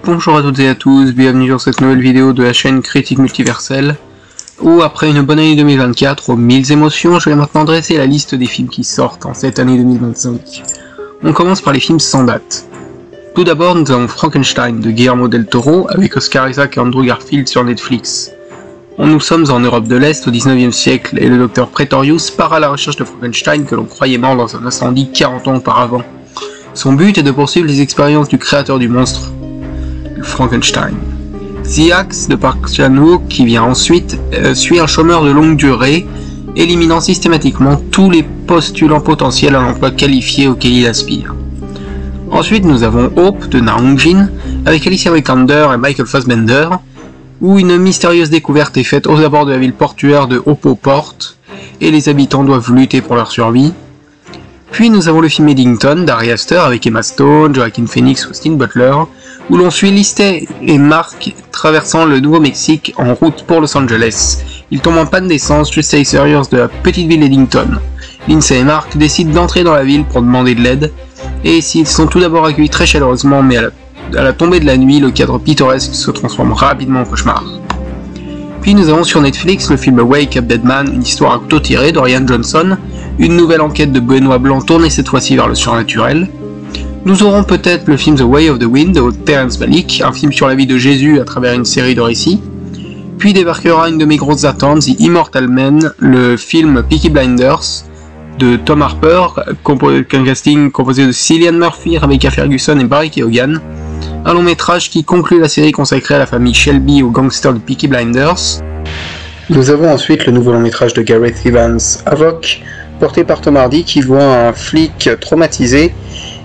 Bonjour à toutes et à tous, bienvenue sur cette nouvelle vidéo de la chaîne Critique Multiverselle, où après une bonne année 2024 aux 1000 émotions, je vais maintenant dresser la liste des films qui sortent en cette année 2025. On commence par les films sans date. Tout d'abord, nous avons Frankenstein de Guillermo del Toro avec Oscar Isaac et Andrew Garfield sur Netflix. Nous sommes en Europe de l'Est au 19e siècle et le docteur Pretorius part à la recherche de Frankenstein que l'on croyait mort dans un incendie 40 ans auparavant. Son but est de poursuivre les expériences du créateur du monstre, Frankenstein. The Axe de Park Chan-wook qui vient ensuite suit un chômeur de longue durée, éliminant systématiquement tous les postulants potentiels à l'emploi qualifié auquel il aspire. Ensuite nous avons Hope de Na Hong-jin avec Alicia Vikander et Michael Fassbender, où une mystérieuse découverte est faite aux abords de la ville portuaire de Oppo Port et les habitants doivent lutter pour leur survie. Puis nous avons le film Eddington d'Ari Aster avec Emma Stone, Joaquin Phoenix, Austin Butler, où l'on suit Lindsay et Mark traversant le Nouveau-Mexique en route pour Los Angeles. Ils tombent en panne d'essence juste à l'extérieur de la petite ville d'Eddington. Lindsay et Mark décident d'entrer dans la ville pour demander de l'aide, et s'ils sont tout d'abord accueillis très chaleureusement, mais à la tombée de la nuit, le cadre pittoresque se transforme rapidement en cauchemar. Puis nous avons sur Netflix le film Wake Up Dead Man, une histoire à couteau tiré d'Orian Johnson, une nouvelle enquête de Benoît Blanc tournée cette fois-ci vers le surnaturel. Nous aurons peut-être le film The Way of the Wind de Terrence Malick, un film sur la vie de Jésus à travers une série de récits. Puis débarquera une de mes grosses attentes, The Immortal Men, le film Peaky Blinders de Tom Harper, un casting composé de Cillian Murphy, Rebecca Ferguson et Barry Keoghan. Un long métrage qui conclut la série consacrée à la famille Shelby aux gangsters de Peaky Blinders. Nous avons ensuite le nouveau long métrage de Gareth Evans, Avoc, porté par Tom Hardy qui voit un flic traumatisé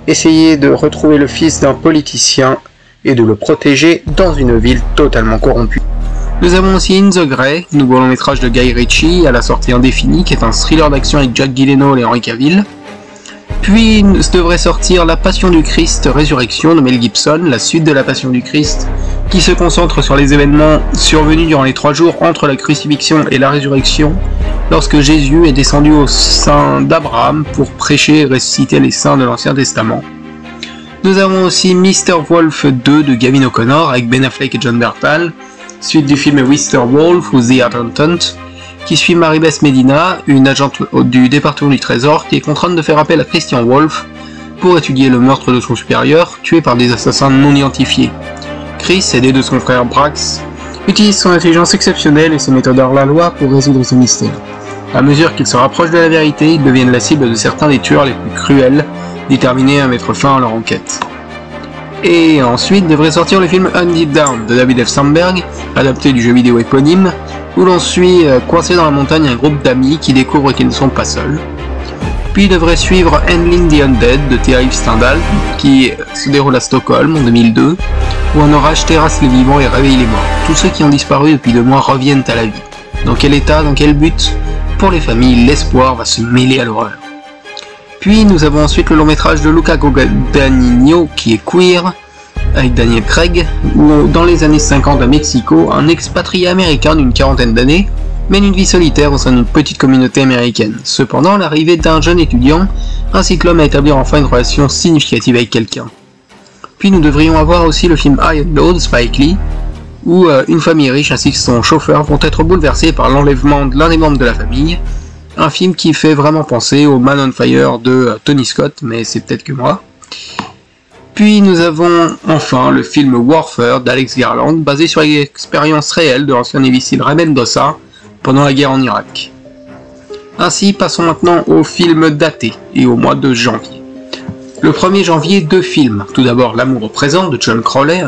essayer de retrouver le fils d'un politicien et de le protéger dans une ville totalement corrompue. Nous avons aussi In the Grey, nouveau long métrage de Guy Ritchie à la sortie indéfinie qui est un thriller d'action avec Jack Gyllenhaal et Henry Cavill. Puis devrait sortir La Passion du Christ Résurrection de Mel Gibson, la suite de La Passion du Christ, qui se concentre sur les événements survenus durant les 3 jours entre la crucifixion et la résurrection, lorsque Jésus est descendu au sein d'Abraham pour prêcher et ressusciter les saints de l'Ancien Testament. Nous avons aussi Mr. Wolf 2 de Gavin O'Connor avec Ben Affleck et John Bernthal, suite du film Mr. Wolf ou The Accountant, qui suit Maribeth Medina, une agente du département du Trésor qui est contrainte de faire appel à Christian Wolf pour étudier le meurtre de son supérieur, tué par des assassins non identifiés. Chris, aidé de son frère Brax, utilise son intelligence exceptionnelle et ses méthodes hors la loi pour résoudre ce mystère. À mesure qu'ils se rapprochent de la vérité, ils deviennent la cible de certains des tueurs les plus cruels, déterminés à mettre fin à leur enquête. Et ensuite devrait sortir le film Undeep Down de David F. Sandberg, adapté du jeu vidéo éponyme, où l'on suit coincé dans la montagne un groupe d'amis qui découvrent qu'ils ne sont pas seuls. Puis devrait suivre Handling the Undead de Terry Stendhal, qui se déroule à Stockholm en 2002, où un orage terrasse les vivants et réveille les morts. Tous ceux qui ont disparu depuis 2 mois reviennent à la vie. Dans quel état, dans quel but? Pour les familles, l'espoir va se mêler à l'horreur. Puis nous avons ensuite le long métrage de Luca Guadagnino qui est queer, avec Daniel Craig, où dans les années 50 à Mexico, un expatrié américain d'une 40aine d'années mène une vie solitaire au sein d'une petite communauté américaine. Cependant, l'arrivée d'un jeune étudiant incite l'homme à établir enfin une relation significative avec quelqu'un. Puis nous devrions avoir aussi le film High and Low de Spike Lee, où une famille riche ainsi que son chauffeur vont être bouleversés par l'enlèvement de l'un des membres de la famille, un film qui fait vraiment penser au Man on Fire de Tony Scott, mais c'est peut-être que moi. Puis nous avons enfin le film Warfare d'Alex Garland, basé sur l'expérience réelle de l'ancien Navy SEAL Ray Mendoza pendant la guerre en Irak. Ainsi, passons maintenant aux films datés et au mois de janvier. Le 1er janvier, 2 films. Tout d'abord L'amour au présent de John Crowley,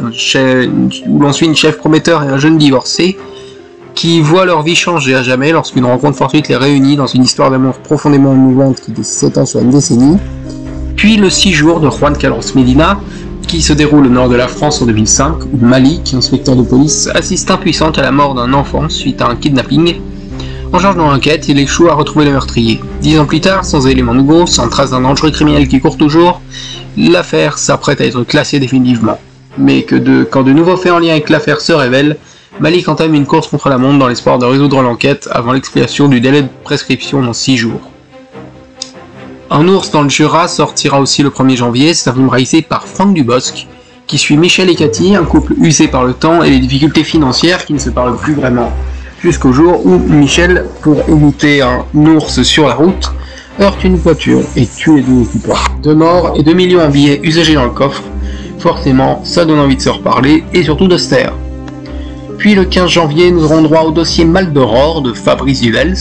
où l'on suit une chef prometteur et un jeune divorcé qui voient leur vie changer à jamais lorsqu'une rencontre fortuite les réunit dans une histoire d'amour profondément émouvante qui s'étend sur une décennie. Puis le 6 jours de Juan Carlos Medina, qui se déroule au nord de la France en 2005, où Malik, inspecteur de police, assiste impuissante à la mort d'un enfant suite à un kidnapping. En charge dans l'enquête, il échoue à retrouver le meurtrier. 10 ans plus tard, sans éléments nouveaux, sans trace d'un dangereux criminel qui court toujours, l'affaire s'apprête à être classée définitivement. Mais quand de nouveaux faits en lien avec l'affaire se révèlent, Malik entame une course contre la montre dans l'espoir de résoudre l'enquête avant l'expiration du délai de prescription dans 6 jours. Un ours dans le Jura sortira aussi le 1er janvier, c'est un film réalisé par Franck Dubosc, qui suit Michel et Cathy, un couple usé par le temps et les difficultés financières qui ne se parlent plus vraiment, jusqu'au jour où Michel, pour éviter un ours sur la route, heurte une voiture et tue les deux occupants. 2 morts et 2 millions en billets usagés dans le coffre, forcément ça donne envie de se reparler et surtout de se taire. Puis le 15 janvier, nous aurons droit au dossier Maldoror de Fabrice Duvels,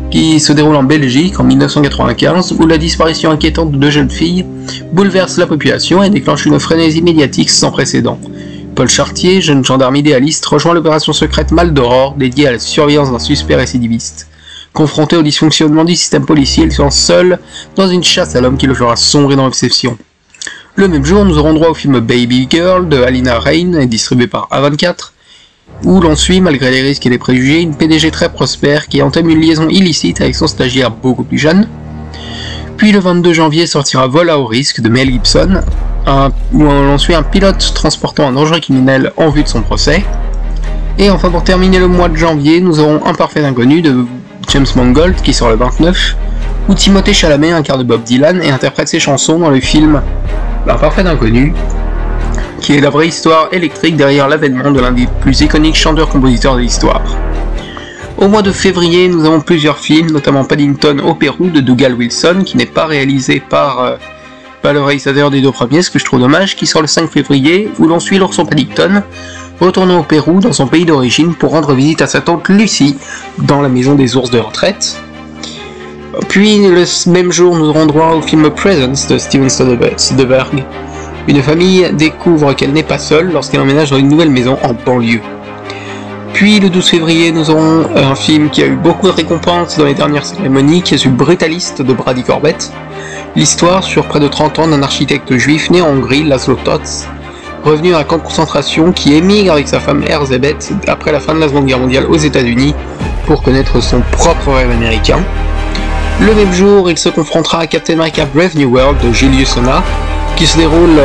qui se déroule en Belgique en 1995, où la disparition inquiétante de 2 jeunes filles bouleverse la population et déclenche une frénésie médiatique sans précédent. Paul Chartier, jeune gendarme idéaliste, rejoint l'opération secrète Maldoror dédiée à la surveillance d'un suspect récidiviste. Confronté au dysfonctionnement du système policier, il se lance seul dans une chasse à l'homme qui le fera sombrer dans l'obsession. Le même jour, nous aurons droit au film Baby Girl de Alina Rein, distribué par A24, où l'on suit, malgré les risques et les préjugés, une PDG très prospère qui entame une liaison illicite avec son stagiaire beaucoup plus jeune. Puis le 22 janvier sortira Vol à haut risque de Mel Gibson, où l'on suit un pilote transportant un dangereux criminel en vue de son procès. Et enfin, pour terminer le mois de janvier, nous aurons Un parfait inconnu de James Mangold qui sort le 29, où Timothée Chalamet incarne Bob Dylan et interprète ses chansons dans le film Un parfait inconnu, qui est la vraie histoire électrique derrière l'avènement de l'un des plus iconiques chanteurs-compositeurs de l'histoire. Au mois de février, nous avons plusieurs films, notamment Paddington au Pérou de Dougal Wilson, qui n'est pas réalisé par le réalisateur des 2 premiers, ce que je trouve dommage, qui sort le 5 février, où l'on suit l'ourson Paddington, retournant au Pérou, dans son pays d'origine, pour rendre visite à sa tante Lucie, dans la maison des ours de retraite. Puis, le même jour, nous aurons droit au film Presence de Steven Soderbergh. Une famille découvre qu'elle n'est pas seule lorsqu'elle emménage dans une nouvelle maison en banlieue. Puis le 12 février, nous aurons un film qui a eu beaucoup de récompenses dans les dernières cérémonies, qui est celui Brutaliste de Brady Corbett. L'histoire sur près de 30 ans d'un architecte juif né en Hongrie, Laszlo Totz, revenu à un camp de concentration qui émigre avec sa femme Erzsébet après la fin de la Seconde Guerre mondiale aux États-Unis pour connaître son propre rêve américain. Le même jour, il se confrontera à Captain America Brave New World de Julius Onah, qui se déroule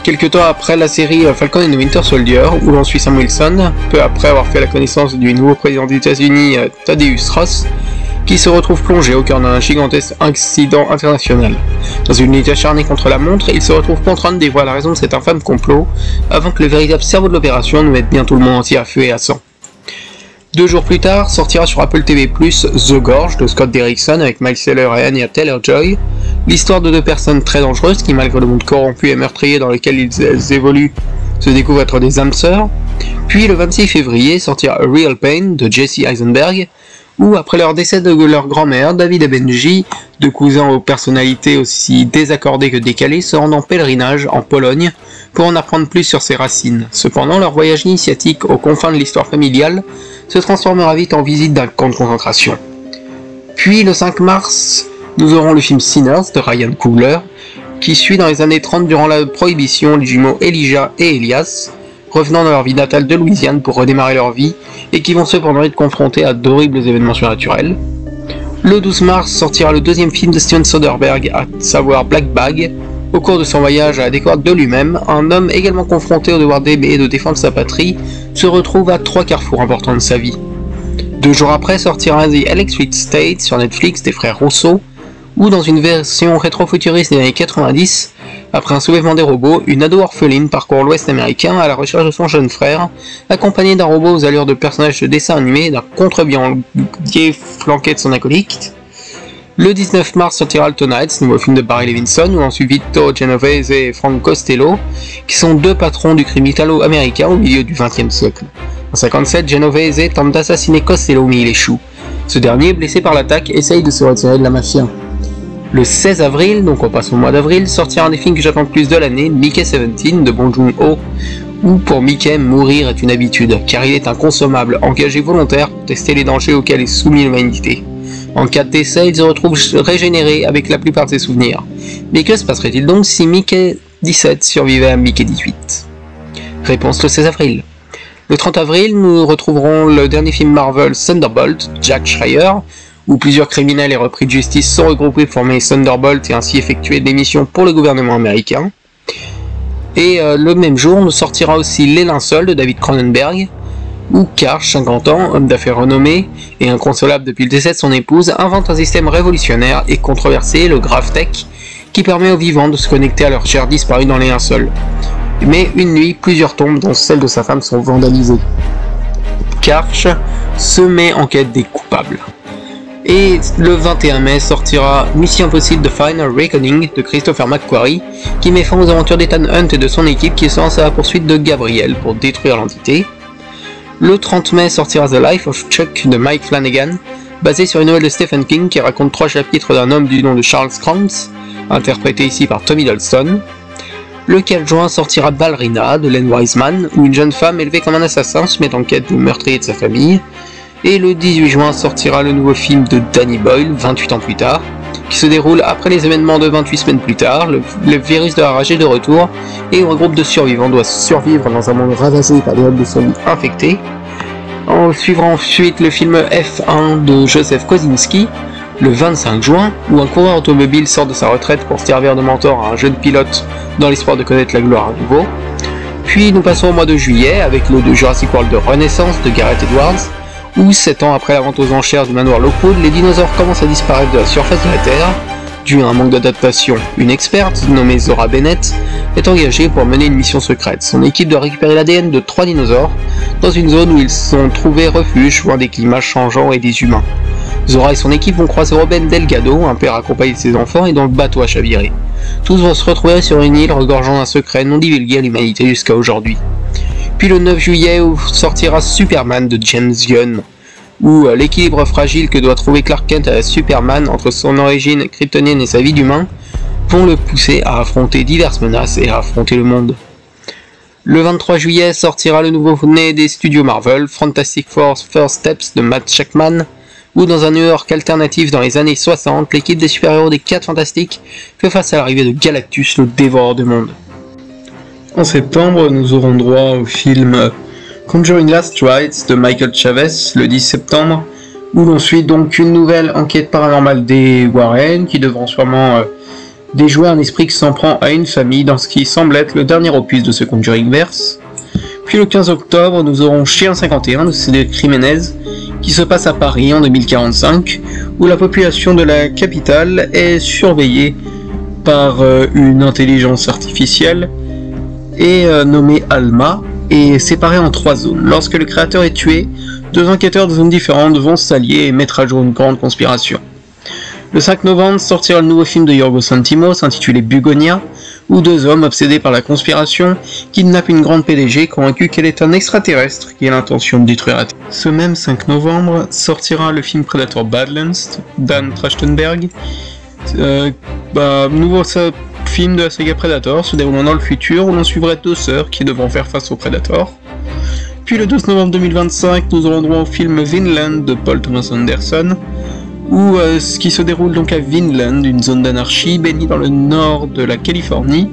quelques temps après la série Falcon and the Winter Soldier, où l'on suit Sam Wilson, peu après avoir fait la connaissance du nouveau président des États-Unis, Thaddeus Ross, qui se retrouve plongé au cœur d'un gigantesque accident international. Dans une lutte acharnée contre la montre, il se retrouve contraint de dévoiler la raison de cet infâme complot, avant que le véritable cerveau de l'opération ne mette bien tout le monde entier à feu et à sang. 2 jours plus tard, sortira sur Apple TV+, The Gorge de Scott Derrickson avec Miles Teller et Anya Taylor-Joy, l'histoire de 2 personnes très dangereuses qui, malgré le monde corrompu et meurtrier dans lequel ils évoluent, se découvrent être des âmes sœurs. Puis le 26 février sortira A Real Pain de Jesse Eisenberg, où après leur décès de leur grand-mère, David et Benji, 2 cousins aux personnalités aussi désaccordées que décalées, se rendent en pèlerinage en Pologne pour en apprendre plus sur ses racines. Cependant, leur voyage initiatique aux confins de l'histoire familiale se transformera vite en visite d'un camp de concentration. Puis le 5 mars, nous aurons le film Sinners de Ryan Coogler, qui suit dans les années 30 durant la prohibition les jumeaux Elijah et Elias, revenant dans leur vie natale de Louisiane pour redémarrer leur vie, et qui vont cependant être confrontés à d'horribles événements surnaturels. Le 12 mars sortira le 2e film de Steven Soderbergh, à savoir Black Bag. Au cours de son voyage à la découverte de lui-même, un homme également confronté au devoir d'aimer et de défendre sa patrie se retrouve à 3 carrefours importants de sa vie. 2 jours après sortira The Electric State sur Netflix des frères Rousseau, où dans une version rétro-futuriste des années 90, après un soulèvement des robots, une ado orpheline parcourt l'ouest américain à la recherche de son jeune frère, accompagné d'un robot aux allures de personnage de dessin animé et d'un contrebandier flanqué de son acolyte. Le 19 mars sortira Altonites, nouveau film de Barry Levinson, où on suit Vito Genovese et Frank Costello, qui sont 2 patrons du crime italo-américain au milieu du XXe siècle. En 1957, Genovese tente d'assassiner Costello mais il échoue. Ce dernier, blessé par l'attaque, essaye de se retirer de la mafia. Le 16 avril, donc on passe au mois d'avril, sortira un des films que j'attends le plus de l'année, Mickey 17 de Bong Joon-ho, où pour Mickey, mourir est une habitude, car il est un consommable engagé volontaire pour tester les dangers auxquels est soumis l'humanité. En cas de décès, il se retrouve régénéré avec la plupart de ses souvenirs. Mais que se passerait-il donc si Mickey 17 survivait à Mickey 18 ? Réponse le 16 avril. Le 30 avril, nous retrouverons le dernier film Marvel Thunderbolt, Jack Schreier, où plusieurs criminels et repris de justice sont regroupés pour former Thunderbolt et ainsi effectuer des missions pour le gouvernement américain. Et le même jour, nous sortira aussi Les Linceuls de David Cronenberg, où Karch, 50 ans, homme d'affaires renommé et inconsolable depuis le décès de son épouse, invente un système révolutionnaire et controversé, le GravTech, qui permet aux vivants de se connecter à leur chair disparue dans les linceuls. Mais une nuit, plusieurs tombes, dont celle de sa femme, sont vandalisées. Karch se met en quête des coupables. Et le 21 mai sortira Mission Impossible The Final Reckoning de Christopher McQuarrie, qui met fin aux aventures d'Ethan Hunt et de son équipe qui se lance à la poursuite de Gabriel pour détruire l'entité. Le 30 mai sortira The Life of Chuck de Mike Flanagan, basé sur une nouvelle de Stephen King qui raconte 3 chapitres d'un homme du nom de Charles Krantz, interprété ici par Tommy Hiddleston. Le 4 juin sortira Ballerina de Len Wiseman, où une jeune femme élevée comme un assassin se met en quête du meurtrier de sa famille. Et le 18 juin sortira le nouveau film de Danny Boyle, 28 ans plus tard, qui se déroule après les événements de 28 semaines plus tard. Le virus de la rage est de retour, et un groupe de survivants doit survivre dans un monde ravagé par des hommes de zombies infectés. On suivra ensuite le film F1 de Joseph Kosinski, le 25 juin, où un coureur automobile sort de sa retraite pour servir de mentor à un jeune pilote dans l'espoir de connaître la gloire à nouveau. Puis nous passons au mois de juillet avec le de Jurassic World de Renaissance de Gareth Edwards, où 7 ans après la vente aux enchères du manoir Lockwood, les dinosaures commencent à disparaître de la surface de la Terre. Dû à un manque d'adaptation, une experte, nommée Zora Bennett, est engagée pour mener une mission secrète. Son équipe doit récupérer l'ADN de 3 dinosaures, dans une zone où ils sont trouvés refuge loin des climats changeants et des humains. Zora et son équipe vont croiser Robin Delgado, un père accompagné de ses enfants et dont le bateau a chaviré. Tous vont se retrouver sur une île regorgeant d'un secret non divulgué à l'humanité jusqu'à aujourd'hui. Puis le 9 juillet où sortira Superman de James Gunn, où l'équilibre fragile que doit trouver Clark Kent à Superman entre son origine kryptonienne et sa vie d'humain vont le pousser à affronter diverses menaces et à affronter le monde. Le 23 juillet sortira le nouveau-né des studios Marvel, Fantastic Four First Steps de Matt Shakman, où dans un New York alternatif dans les années 60, l'équipe des super-héros des 4 Fantastiques fait face à l'arrivée de Galactus, le dévoreur de monde. En septembre, nous aurons droit au film Conjuring Last Rites de Michael Chavez, le 10 septembre, où l'on suit donc une nouvelle enquête paranormale des Warren, qui devront sûrement déjouer un esprit qui s'en prend à une famille dans ce qui semble être le dernier opus de ce Conjuring-verse. Puis le 15 octobre, nous aurons Chien 51 de Cédric Jiménez, qui se passe à Paris en 2045, où la population de la capitale est surveillée par une intelligence artificielle et nommée Alma, et séparée en 3 zones. Lorsque le créateur est tué, 2 enquêteurs de zones différentes vont s'allier et mettre à jour une grande conspiration. Le 5 novembre sortira le nouveau film de Yorgos Lanthimos intitulé Bugonia, où 2 hommes obsédés par la conspiration kidnappent une grande PDG convaincue qu'elle est un extraterrestre qui a l'intention de détruire la Terre. Ce même 5 novembre sortira le film Predator Badlands, Dan Trachtenberg, nouveau film de la saga Predator se déroulant dans le futur où l'on suivrait 2 sœurs qui devront faire face au Predator. Puis le 12 novembre 2025, nous aurons droit au film Vinland de Paul Thomas Anderson, ce qui se déroule donc à Vinland, une zone d'anarchie baignée dans le nord de la Californie,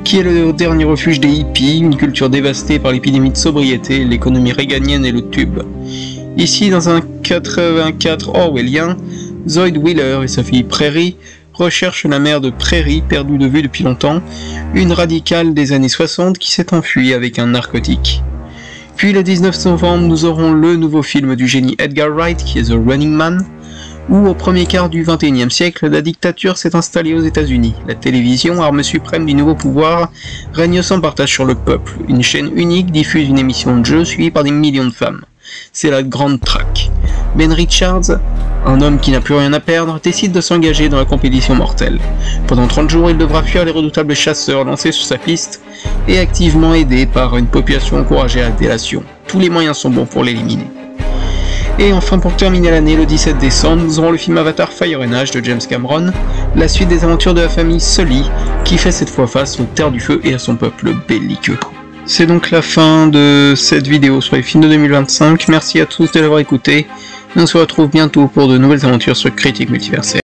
qui est le dernier refuge des hippies, une culture dévastée par l'épidémie de sobriété, l'économie réganienne et le tube. Ici, dans un 84 orwellien, Zoid Wheeler et sa fille Prairie recherchent la mère de Prairie, perdue de vue depuis longtemps, une radicale des années 60 qui s'est enfuie avec un narcotique. Puis le 19 novembre, nous aurons le nouveau film du génie Edgar Wright, qui est The Running Man, où au premier quart du XXIe siècle, la dictature s'est installée aux États-Unis. La télévision, arme suprême du nouveau pouvoir, règne sans partage sur le peuple. Une chaîne unique diffuse une émission de jeu suivie par des millions de femmes. C'est la grande traque. Ben Richards, un homme qui n'a plus rien à perdre, décide de s'engager dans la compétition mortelle. Pendant 30 jours, il devra fuir les redoutables chasseurs lancés sur sa piste et activement aidé par une population encouragée à la délation. Tous les moyens sont bons pour l'éliminer. Et enfin, pour terminer l'année, le 17 décembre, nous aurons le film Avatar Fire and Ash de James Cameron, la suite des aventures de la famille Sully, qui fait cette fois face aux Terres du Feu et à son peuple belliqueux. C'est donc la fin de cette vidéo sur les films de 2025, merci à tous de l'avoir écouté, et on se retrouve bientôt pour de nouvelles aventures sur Critique Multiverselle.